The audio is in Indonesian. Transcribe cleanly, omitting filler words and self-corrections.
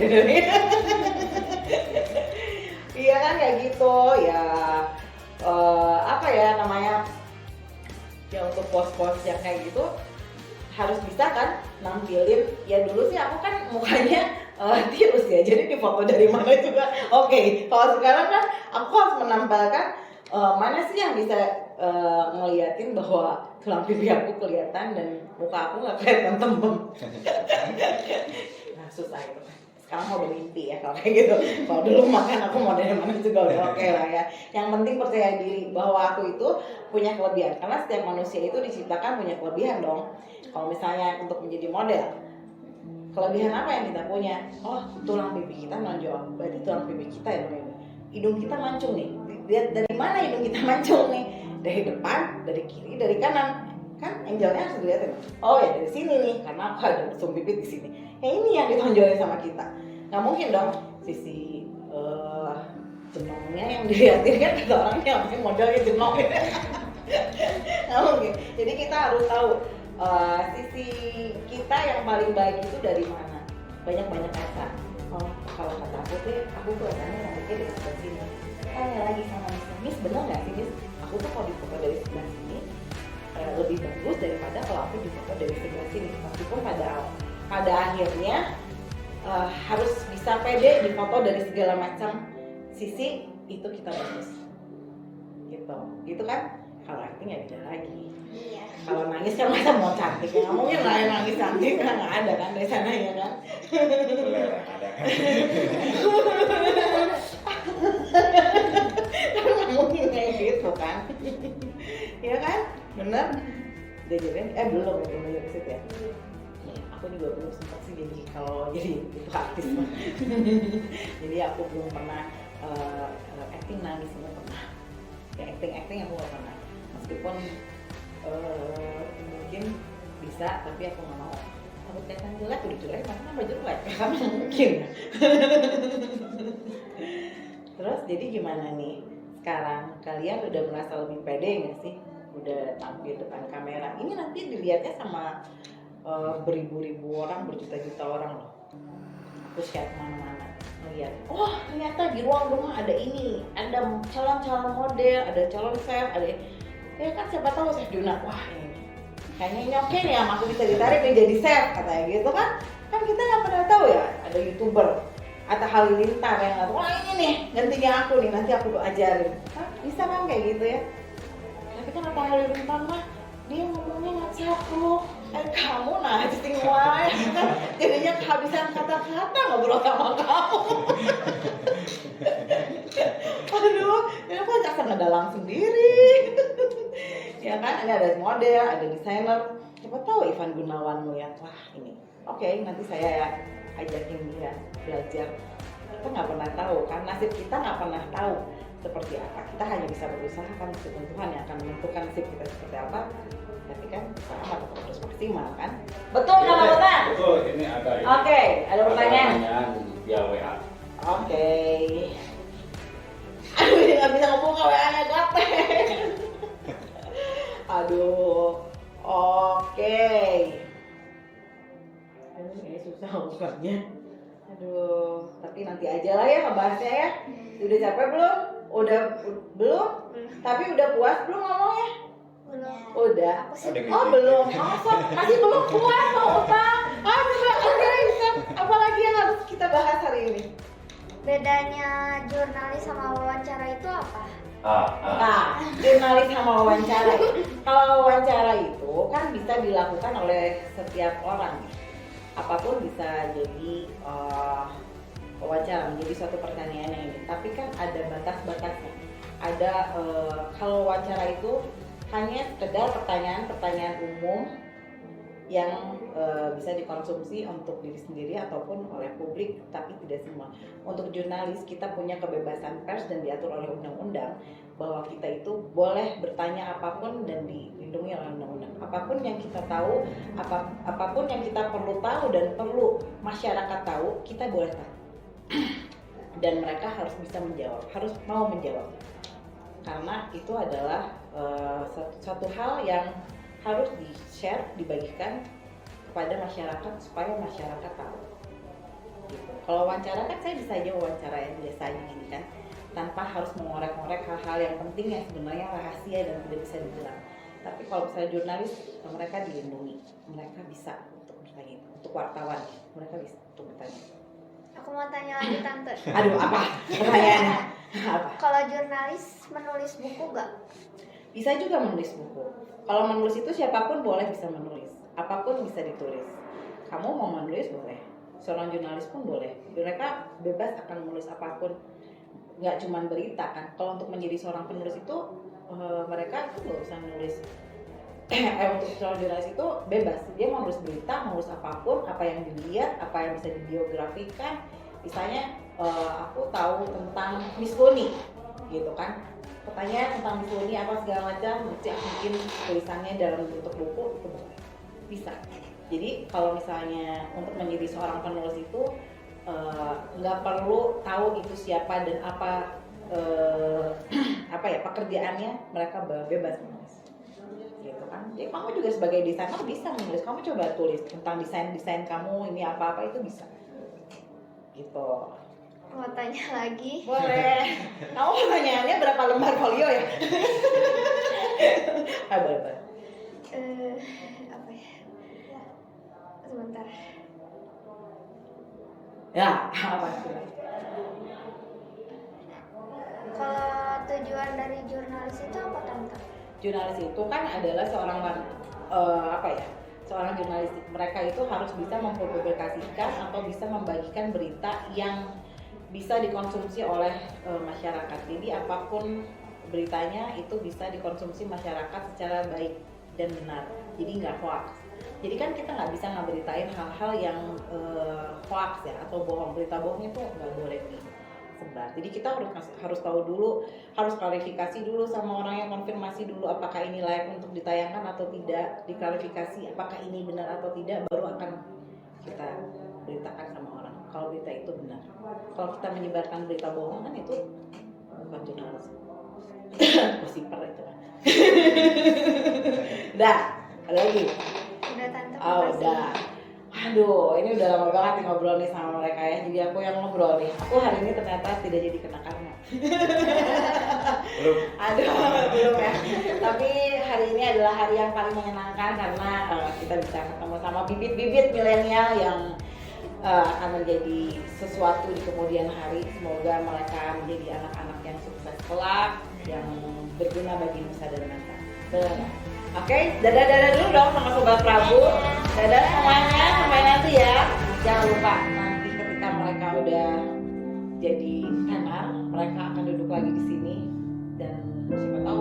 gitu. Iya kan kayak gitu ya. Apa ya namanya, ya untuk pos-pos yang kayak gitu harus bisa kan nampilin. Ya dulu sih aku kan mukanya tirus ya, jadi di foto dari mana juga oke. Kalau sekarang kan aku harus menampilkan mana sih yang bisa ngeliatin bahwa tulang pipi aku kelihatan dan muka aku nggak kelihatan tembem. Nah susah itu. Sekarang mau bermimpi ya kalau kayak gitu. Kalau dulu makan aku mau dari mana juga udah oke lah ya. Yang penting percaya diri bahwa aku itu punya kelebihan. Karena setiap manusia itu diciptakan punya kelebihan dong. Kalau misalnya untuk menjadi model, kelebihan apa yang kita punya? Oh, tulang pipi kita menonjol. Berarti tulang pipi kita ya namanya. Hidung kita mancung nih. Lihat dari mana hidung kita mancung nih? Dari depan, dari kiri, dari kanan. Kan angelnya harus dilihatin. Oh ya dari sini nih, karena aku ada sum pipi di sini. Ya ini yang ditonjolin sama kita. Nggak mungkin dong sisi jenongnya yang dilihatin, kan ada orang yang modelnya jenong gitu. Nggak mungkin. Jadi kita harus tahu sisi kita yang paling baik itu dari mana. Banyak-banyak kata. Oh, kalau kata aku sih, aku kelihatannya rambutnya dari sebelah sini. Tanya lagi sama Miss, bener nggak sih Miss? Aku tuh kalau difoto dari sebelah sini lebih bagus daripada kalau aku difoto dari sebelah sini. Meskipun pada akhirnya harus bisa pede difoto dari segala macam sisi, itu kita bagus. Gitu kan? Kalau acting ya beda lagi. Iya. Kalau nangis kan masa mau cantik, ya nggak mungkin lah yang nangis cantik, kan nggak ada kan dari sana ya kan. Boleh lah, ada kan. Kan nggak mungkin kayak gitu kan. Ya kan, bener. Udah jadi belum ya ke situ ya. Aku juga belum sempat sih jadi kalau jadi itu artis. Jadi aku belum pernah acting nangis, belum pernah. Ya acting aku nggak pernah. Meskipun mungkin bisa, tapi aku nggak mau. Takut kelihatan jelek, udah jelek, masa nambah jelek? Kan mungkin. Terus jadi gimana nih? Sekarang kalian udah merasa lebih pede nggak sih? Udah tampil depan kamera. Ini nanti dilihatnya sama beribu-ribu orang, berjuta-juta orang loh. Aku share kemana-mana ngeliat, oh ternyata di ruang rumah ada ini, ada calon-calon model, ada calon chef, ada ya kan siapa tahu chef Juna, wah ini kayaknya ini oke nih sama aku bisa ditarik nih jadi chef katanya gitu kan. Kan kita nggak pernah tahu ya, ada YouTuber atau halilintar yang nggak tahu, wah ini nih gantinya aku nih, nanti aku ajarin. Hah, bisa kan kayak gitu ya. Tapi kan apa halilintar mah dia ngomongnya nggak satu, kamu nah cacing wae kan jadinya kehabisan kata-kata ngobrol sama kamu. Aduh, ini aku akan ngadalang sendiri. Ya kan, ini ada model, ada desainer. Siapa tahu Ivan Gunawan melihat, wah ini, oke, nanti saya ya ajakin dia belajar. Kita nggak pernah tahu kan, nasib kita nggak pernah tahu seperti apa. Kita hanya bisa berusaha kan, meskipun Tuhan yang akan menentukan nasib kita seperti apa. Tapi kan sama tetap harus maksimal kan. Betul nggak Pak Botan? Betul, ini ada. Oke, ada pertanyaan. Via WA. Oke. Aduh, ini nggak bisa ngebuka WA-nya Gaten. Aduh. Oke. Aduh, ini susah bukanya. Aduh, tapi nanti aja lah ya ngebahasnya ya. Udah capek belum? Belum? Tapi udah puas belum ngomongnya? Udah. Oh belum. Masih belum puas Pak Utang. Oke. Apalagi yang harus kita bahas hari ini? Bedanya jurnalis sama wawancara itu apa? Nah, jurnalis sama wawancara. Kalau wawancara itu kan bisa dilakukan oleh setiap orang. Apapun bisa jadi wawancara, menjadi suatu pertanyaan yang ini. Tapi kan ada batas-batasnya. Ada kalau wawancara itu hanya sekedar pertanyaan-pertanyaan umum yang bisa dikonsumsi untuk diri sendiri ataupun oleh publik, tapi tidak semua. Untuk jurnalis kita punya kebebasan pers dan diatur oleh undang-undang bahwa kita itu boleh bertanya apapun dan dilindungi oleh undang-undang. Apapun yang kita tahu, apapun yang kita perlu tahu dan perlu masyarakat tahu, kita boleh tahu. Dan mereka harus bisa menjawab, harus mau menjawab. Karena itu adalah suatu hal yang harus di-share, dibagikan kepada masyarakat supaya masyarakat tahu. gitu. Kalau wawancara kan saya bisa aja wawancara yang biasanya gini kan, tanpa harus mengorek-ngorek hal-hal yang penting yang sebenarnya rahasia dan tidak bisa dibilang. Tapi kalau misalnya jurnalis, mereka dilindungi, mereka bisa untuk bertanya, untuk wartawan mereka bisa untuk bertanya. Aku mau tanya lagi tante. Aduh, apa pertanyaannya? Apa? Kalau jurnalis menulis buku gak? Bisa juga menulis buku. Kalau menulis itu siapapun boleh bisa menulis, apapun bisa ditulis. Kamu mau menulis boleh, seorang jurnalis pun boleh. Mereka bebas akan menulis apapun, nggak cuma berita kan. Kalau untuk menjadi seorang penulis itu mereka tuh nggak usah nulis. Untuk seorang jurnalis itu bebas, dia mau nulis berita, mau nulis apapun, apa yang dilihat, apa yang bisa dibiografikan. Misalnya aku tahu tentang Miss Luni, gitu kan. Pertanyaan tentang Miss Luni apa segala macam, mungkin tulisannya dalam bentuk buku itu boleh, bisa. Jadi kalau misalnya untuk menjadi seorang penulis itu nggak perlu tahu itu siapa dan apa ya pekerjaannya, mereka bebas menulis, gitu kan. Jadi kamu juga sebagai desainer bisa menulis, kamu coba tulis tentang desain kamu ini apa itu bisa, gitu. Mau tanya lagi? Boleh. Kamu pertanyaannya berapa lembar folio ya? Boleh. Apa ya? Sebentar. Ya, apa sih? Kalau tujuan dari jurnalis itu apa tante? Jurnalis itu kan adalah seorang seorang jurnalis. Mereka itu harus bisa mempublikasikan atau bisa membagikan berita yang bisa dikonsumsi oleh masyarakat. Jadi apapun beritanya itu bisa dikonsumsi masyarakat secara baik dan benar. Jadi nggak hoax. Jadi kan kita nggak bisa ngeberitain hal-hal yang hoax ya atau bohong. Berita bohong itu nggak boleh disebar. Jadi kita harus tahu dulu, harus klarifikasi dulu sama orang yang konfirmasi dulu apakah ini layak untuk ditayangkan atau tidak, diklarifikasi apakah ini benar atau tidak, baru akan kita beritakan sama orang kalau berita itu benar. Kalau kita menyebarkan berita bohong kan itu bukan jurnalis. Gosiper itu kan. Udah, ada lagi? Udah tante. Oh, udah. Aduh, ini udah lama banget nih ngobrol nih sama mereka ya. Jadi aku yang ngobrol nih. Aku hari ini ternyata tidak jadi kena karma. Belum. Aduh, belum ya. Tapi hari ini adalah hari yang paling menyenangkan karena kita bisa ketemu sama bibit-bibit milenial yang akan menjadi sesuatu di kemudian hari. Semoga mereka menjadi anak-anak yang sukses kelak, yang berguna bagi nusa dan bangsa. Oke, dadah dulu dong sama Sobat Prabu. Dadah semuanya, sampai nanti ya. Jangan lupa nanti ketika mereka udah jadi tenar, mereka akan duduk lagi di sini dan siapa tahu